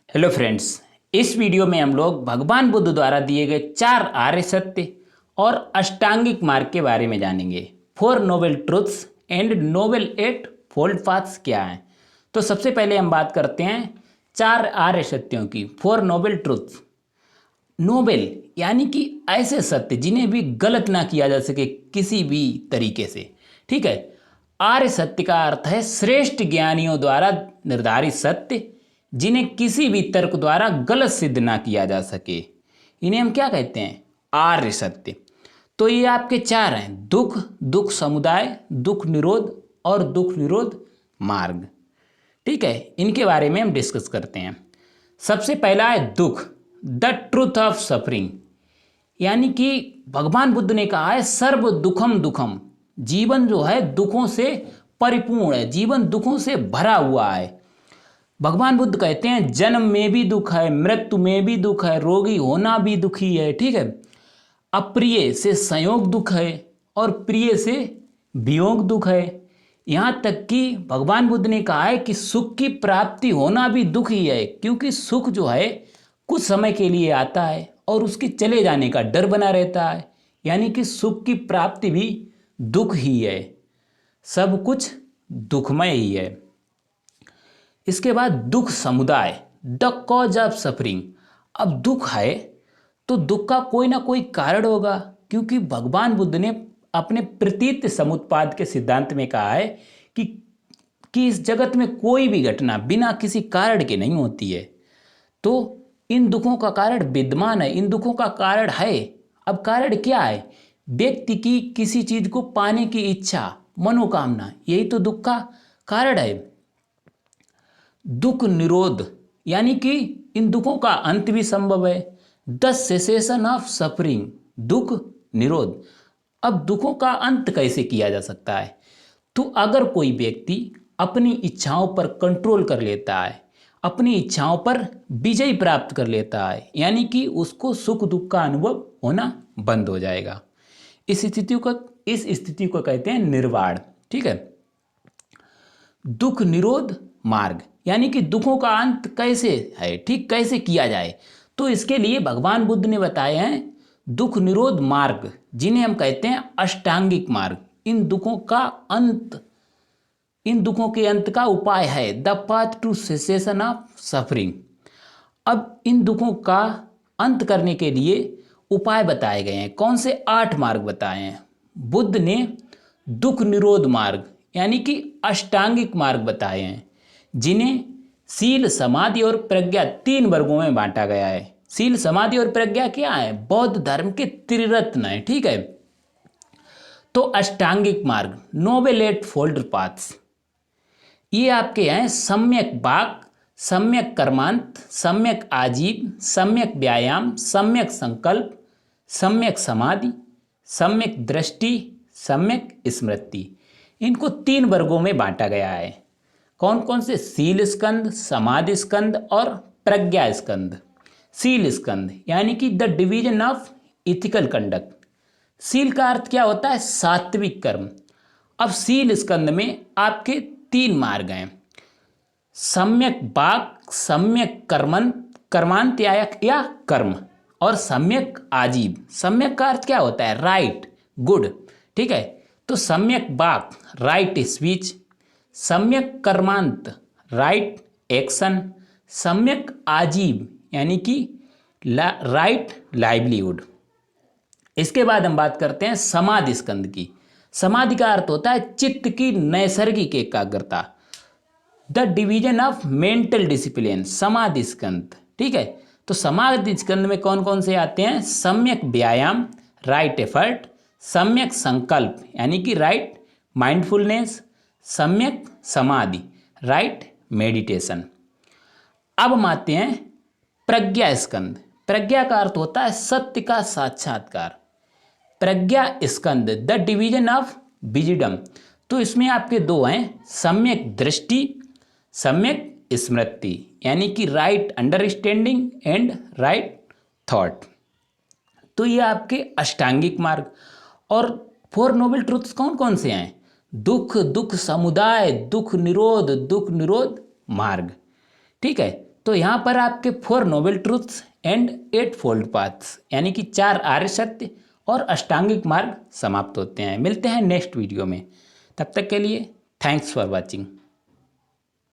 Hello friends. इस video में हम लोग भगवान बुद्ध द्वारा दिए गए 4 आर्य सत्य और अष्टांगिक मार्ग के बारे में जानेंगे। 4 noble truths and noble 8 fold paths क्या हैं। तो सबसे पहले हम बात करते हैं 4 आर्य सत्यों की। 4 नोबल ट्रुथ्स। नोबल यानी कि ऐसे सत्य जिन्हें भी गलत ना किया जा सके किसी भी तरीके से। ठीक है। आर्य सत्य का अर्थ है श्रेष्ठ ज्ञानियों द्वारा निर्धारित सत्य जिन्हें किसी भी तर्क द्वारा गलत सिद्ध ना किया जा सके। इन्हें हम क्या कहते हैं? आर्य सत्य। तो ये आपके 4 हैं: दुख, दुख समुदाय, दुख निरोध और दुख निरोध मार्ग। ठीक है, इनके बारे में हम डिस्कस करते हैं। सबसे पहला है दुख, द ट्रूथ ऑफ सफरिंग। यानी कि भगवान बुद्ध ने कहा है सर्व दुखम दुखम। जीवन जो है दुखों से परिपूर्ण है, जीवन दुखों से भरा हुआ है। भगवान बुद्ध कहते हैं जन्म में भी दुख है, मृत्यु में भी दुख है, रोगी होना भी दुखी है। ठीक है। अप्रिय से संयोग दुख है और प्रिय से वियोग दुख है। यहाँ तक कि भगवान बुद्ध ने कहा है कि सुख की प्राप्ति होना भी दुख ही है, क्योंकि सुख जो है कुछ समय के लिए आता है और उसके चले जाने का डर बना रहता है। यानी कि सुख की प्राप्ति भी दुख ही है, सब कुछ दुखमय ही है। इसके बाद दुख समुदाय, द कॉज ऑफ सफरिंग। अब दुख है तो दुख का कोई ना कोई कारण होगा, क्योंकि भगवान बुद्ध ने अपने प्रतीत समुत्पाद के सिद्धांत में कहा है कि इस जगत में कोई भी घटना बिना किसी कारण के नहीं होती है। तो इन दुखों का कारण विद्यमान है, इन दुखों का कारण है। अब कारण क्या है? व्यक्ति की किसी चीज को पाने की इच्छा, मनोकामना, यही तो दुख का कारण है। दुख निरोध यानी कि इन दुखों का अंत भी संभव है। द सेसेशन ऑफ सफरिंग, दुख निरोध। अब दुखों का अंत कैसे किया जा सकता है? तो अगर कोई व्यक्ति अपनी इच्छाओं पर कंट्रोल कर लेता है, अपनी इच्छाओं पर विजय प्राप्त कर लेता है, यानी कि उसको सुख दुख का अनुभव होना बंद हो जाएगा। इस स्थिति को कहते हैं निर्वाण। ठीक है। दुख निरोध मार्ग यानी कि दुखों का अंत कैसे है, ठीक कैसे किया जाए। तो इसके लिए भगवान बुद्ध ने बताए हैं दुख निरोध मार्ग, जिन्हें हम कहते हैं अष्टांगिक मार्ग। इन दुखों का अंत, इन दुखों के अंत का उपाय है the path to cessation of suffering. अब इन दुखों का अंत करने के लिए उपाय बताए गए हैं। कौन से? 8 मार्ग बताए हैं बुद्ध ने। दुख निरोध मार्ग यानी कि अष्टांगिक मार्ग बताए हैं, जिन्हें शील, समाधि और प्रज्ञा 3 वर्गों में बांटा गया है। शील, समाधि और प्रज्ञा क्या है? बौद्ध धर्म के त्रिरत्न है। ठीक है। तो अष्टांगिक मार्ग, नोबल 8 फोल्ड पाथ्स, ये आपके हैं सम्यक वाक, सम्यक कर्मांत, सम्यक आजीव, सम्यक व्यायाम, सम्यक संकल्प, सम्यक समाधि, सम्यक दृष्टि, सम्यक स्मृति। इनको 3 वर्गों में बांटा गया है। कौन कौन से? शील स्कंद, समाधि स्कंद और प्रज्ञा स्कंद। शील स्कंद यानी कि the division of ethical conduct. शील का अर्थ क्या होता है? सात्विक कर्म। अब शील स्कंद में आपके 3 मार्ग हैं: सम्यक वाक, सम्यक कर्मांत या कर्म, और सम्यक आजीव। सम्यक का अर्थ क्या होता है? Right, good. ठीक है। तो सम्यक वाक, राइट स्पीच, सम्यक कर्मांत, राइट एक्शन, सम्यक आजीव यानी कि राइट लाइवलीहुड। इसके बाद हम बात करते हैं समाधि स्कंद की। समाधि का अर्थ होता है चित्त की नैसर्गिक एकाग्रता, the division of mental discipline, समाधि स्कंद। ठीक है। तो समाधि स्कंद में कौन कौन से आते हैं? सम्यक व्यायाम, राइट एफर्ट, सम्यक संकल्प यानी कि राइट माइंडफुलनेस, सम्यक समाधि, राइट मेडिटेशन। अब हम आते हैं प्रज्ञा स्कंद। प्रज्ञा का अर्थ होता है सत्य का साक्षात्कार। प्रज्ञा स्कंद, द डिवीजन ऑफ विजडम। तो इसमें आपके 2 हैं, सम्यक दृष्टि, सम्यक स्मृति यानी कि right understanding and right thought. तो ये आपके अष्टांगिक मार्ग। और 4 नोबल ट्रुथ्स कौन कौन से हैं? दुख, दुख समुदाय, दुख निरोध मार्ग। ठीक है। तो यहाँ पर आपके 4 noble truths and 8 fold paths यानी कि 4 आर्य सत्य और अष्टांगिक मार्ग समाप्त होते हैं। मिलते हैं नेक्स्ट वीडियो में, तब तक के लिए थैंक्स फॉर वॉचिंग।